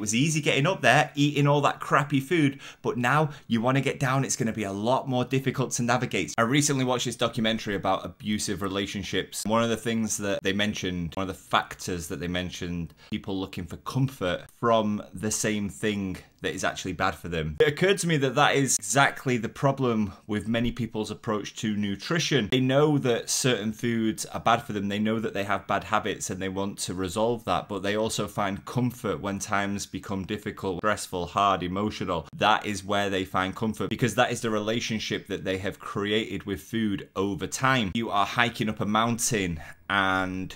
was easy getting up there, eating all that crappy food, but now you want to get down, it's going to be a lot more difficult to navigate. I recently watched this documentary about abusive relationships. One of the things that they mentioned, one of the factors that they mentioned, people looking for comfort from the same thing that is actually bad for them. It occurred to me that that is exactly the problem with many people's approach to nutrition. They know that certain foods are bad for them, they know that they have bad habits and they want to resolve that, but they also find comfort when times become difficult, stressful, hard, emotional. That is where they find comfort, because that is the relationship that they have created with food over time. You are hiking up a mountain and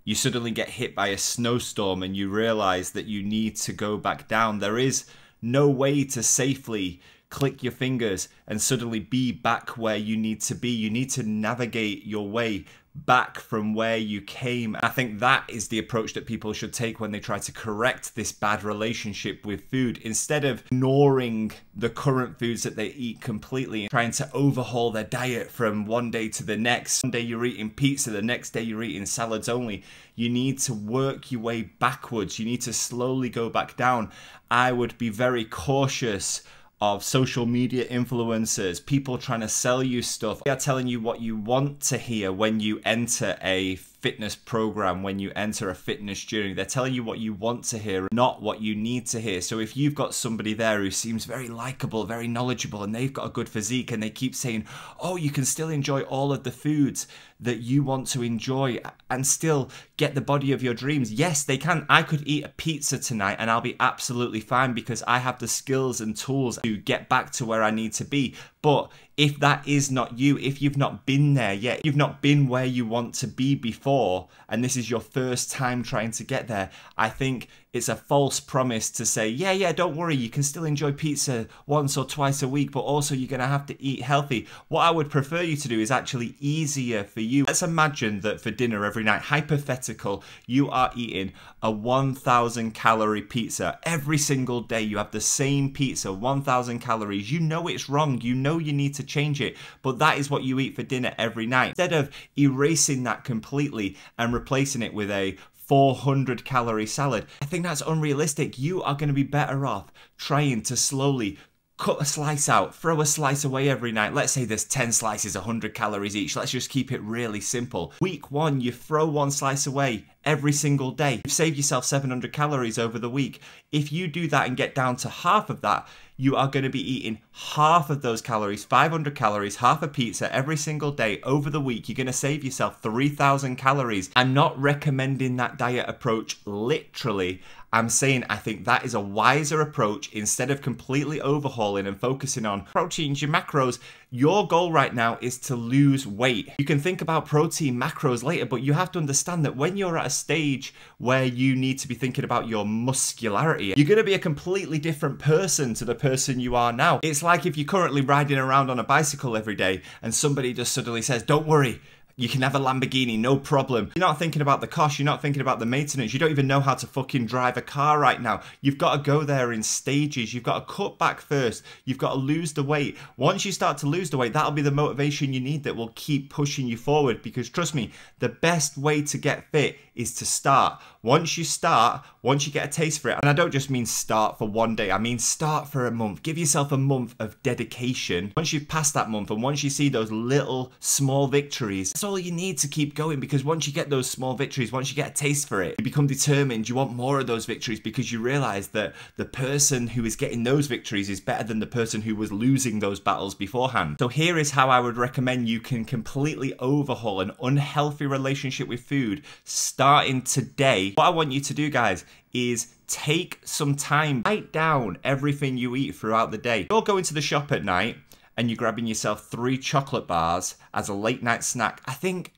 you suddenly get hit by a snowstorm and you realize that you need to go back down. There is no way to safely click your fingers and suddenly be back where you need to be. You need to navigate your way back from where you came. I think that is the approach that people should take when they try to correct this bad relationship with food. Instead of ignoring the current foods that they eat completely and trying to overhaul their diet from one day to the next. One day you're eating pizza, the next day you're eating salads only. You need to work your way backwards. You need to slowly go back down. I would be very cautious of social media influencers, people trying to sell you stuff. They are telling you what you want to hear when you enter a fitness program, when you enter a fitness journey. They're telling you what you want to hear, not what you need to hear. So if you've got somebody there who seems very likable, very knowledgeable, and they've got a good physique, and they keep saying, oh, you can still enjoy all of the foods that you want to enjoy and still get the body of your dreams. Yes, they can. I could eat a pizza tonight and I'll be absolutely fine because I have the skills and tools to get back to where I need to be. But if that is not you, if you've not been there yet, you've not been where you want to be before, and this is your first time trying to get there, I think it's a false promise to say, yeah, don't worry, you can still enjoy pizza once or twice a week, but also you're going to have to eat healthy. What I would prefer you to do is actually easier for you. Let's imagine that for dinner every night, hypothetical, you are eating a 1,000 calorie pizza. Every single day you have the same pizza, 1,000 calories. You know it's wrong. You know you need to change it, but that is what you eat for dinner every night. Instead of erasing that completely and replacing it with a 400 calorie salad, I think that's unrealistic. You are going to be better off trying to slowly cut a slice out, throw a slice away every night. Let's say there's 10 slices, 100 calories each. Let's just keep it really simple. Week 1, you throw one slice away every single day. You've saved yourself 700 calories over the week. If you do that and get down to half of that, you are going to be eating half of those calories, 500 calories, half a pizza every single day over the week. You're going to save yourself 3,000 calories. I'm not recommending that diet approach literally. I'm saying I think that is a wiser approach. Instead of completely overhauling and focusing on proteins, your macros, your goal right now is to lose weight. You can think about protein macros later, but you have to understand that when you're at a stage where you need to be thinking about your muscularity, you're going to be a completely different person to the person you are now. It's like if you're currently riding around on a bicycle every day and somebody just suddenly says, don't worry, you can have a Lamborghini, no problem. You're not thinking about the cost, you're not thinking about the maintenance, you don't even know how to fucking drive a car right now. You've got to go there in stages, you've got to cut back first, you've got to lose the weight. Once you start to lose the weight, that'll be the motivation you need that will keep pushing you forward, because trust me, the best way to get fit is to start. Once you start, once you get a taste for it, and I don't just mean start for one day, I mean start for a month. Give yourself a month of dedication. Once you've passed that month and once you see those little small victories, that's all you need to keep going, because once you get those small victories, once you get a taste for it, you become determined, you want more of those victories, because you realize that the person who is getting those victories is better than the person who was losing those battles beforehand. So here is how I would recommend you can completely overhaul an unhealthy relationship with food starting today. What I want you to do, guys, is take some time, write down everything you eat throughout the day. You're going to the shop at night and you're grabbing yourself 3 chocolate bars as a late night snack. I think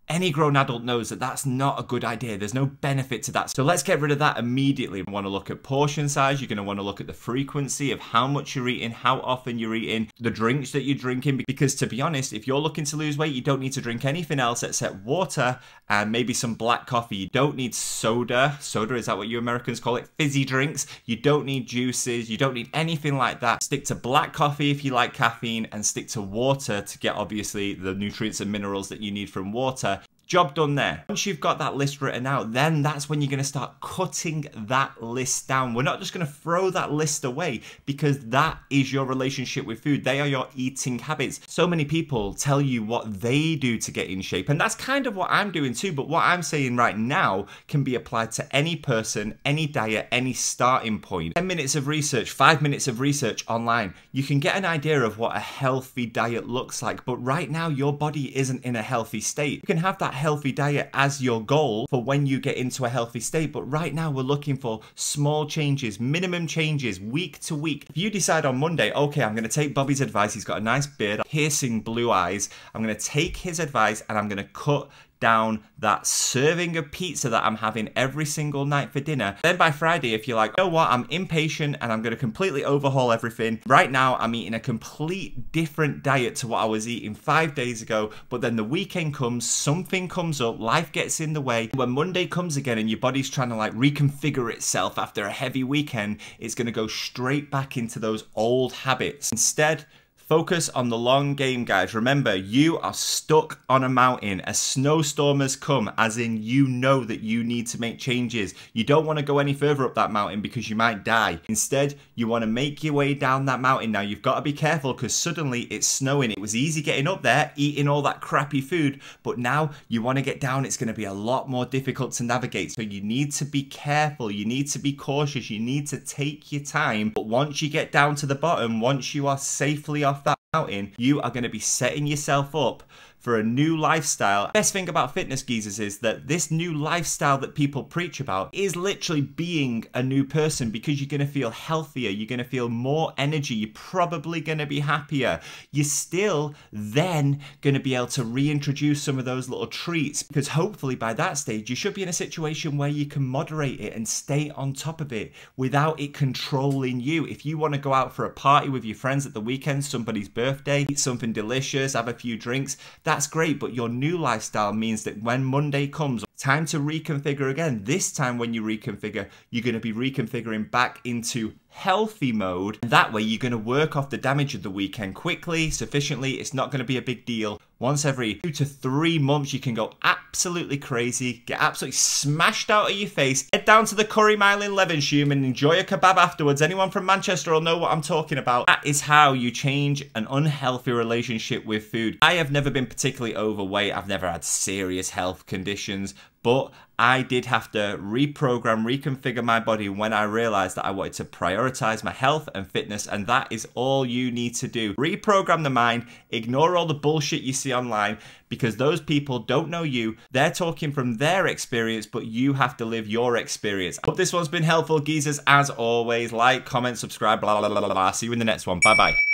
any grown adult knows that that's not a good idea. There's no benefit to that. So let's get rid of that immediately. You want to look at portion size. You're going to want to look at the frequency of how much you're eating, how often you're eating, the drinks that you're drinking. Because to be honest, if you're looking to lose weight, you don't need to drink anything else except water and maybe some black coffee. You don't need soda. Soda, is that what you Americans call it? Fizzy drinks. You don't need juices. You don't need anything like that. Stick to black coffee if you like caffeine, and stick to water to get obviously the nutrients and minerals that you need from water. Job done there. Once you've got that list written out, then that's when you're going to start cutting that list down. We're not just going to throw that list away, because that is your relationship with food. They are your eating habits. So many people tell you what they do to get in shape, and that's kind of what I'm doing too, but what I'm saying right now can be applied to any person, any diet, any starting point. 10 minutes of research, 5 minutes of research online. You can get an idea of what a healthy diet looks like, but right now your body isn't in a healthy state. You can have that healthy diet as your goal for when you get into a healthy state, but right now we're looking for small changes, minimum changes, week to week. If you decide on Monday, okay, I'm going to take Bobby's advice, he's got a nice beard, piercing blue eyes, I'm going to take his advice and I'm going to cut down that serving of pizza that I'm having every single night for dinner. Then by Friday, if you're like, you know what, I'm impatient and I'm going to completely overhaul everything. Right now, I'm eating a complete different diet to what I was eating 5 days ago. But then the weekend comes, something comes up, life gets in the way. When Monday comes again and your body's trying to like reconfigure itself after a heavy weekend, it's going to go straight back into those old habits. Instead, focus on the long game, guys. Remember, you are stuck on a mountain. A snowstorm has come, as in you know that you need to make changes. You don't want to go any further up that mountain because you might die. Instead, you want to make your way down that mountain. Now, you've got to be careful because suddenly it's snowing. It was easy getting up there, eating all that crappy food, but now you want to get down. It's going to be a lot more difficult to navigate. So you need to be careful. You need to be cautious. You need to take your time. But once you get down to the bottom, once you are safely off that mountain, you are going to be setting yourself up for a new lifestyle. Best thing about fitness, geezers, is that this new lifestyle that people preach about is literally being a new person, because you're going to feel healthier, you're going to feel more energy, you're probably going to be happier. You're still then going to be able to reintroduce some of those little treats, because hopefully by that stage you should be in a situation where you can moderate it and stay on top of it without it controlling you. If you want to go out for a party with your friends at the weekend, somebody's birthday, eat something delicious, have a few drinks, that's great, but your new lifestyle means that when Monday comes, time to reconfigure again. This time when you reconfigure, you're going to be reconfiguring back into healthy mode. And that way you're going to work off the damage of the weekend quickly, sufficiently. It's not going to be a big deal. Once every 2 to 3 months, you can go absolutely crazy, get absolutely smashed out of your face, head down to the Curry Mile in Levenshulme and enjoy a kebab afterwards. Anyone from Manchester will know what I'm talking about. That is how you change an unhealthy relationship with food. I have never been particularly overweight. I've never had serious health conditions, but I did have to reprogram, reconfigure my body when I realized that I wanted to prioritize my health and fitness, and that is all you need to do. Reprogram the mind, ignore all the bullshit you see online, because those people don't know you. They're talking from their experience, but you have to live your experience. I hope this one's been helpful, geezers. As always, like, comment, subscribe, blah, blah, blah, blah, blah. See you in the next one. Bye-bye.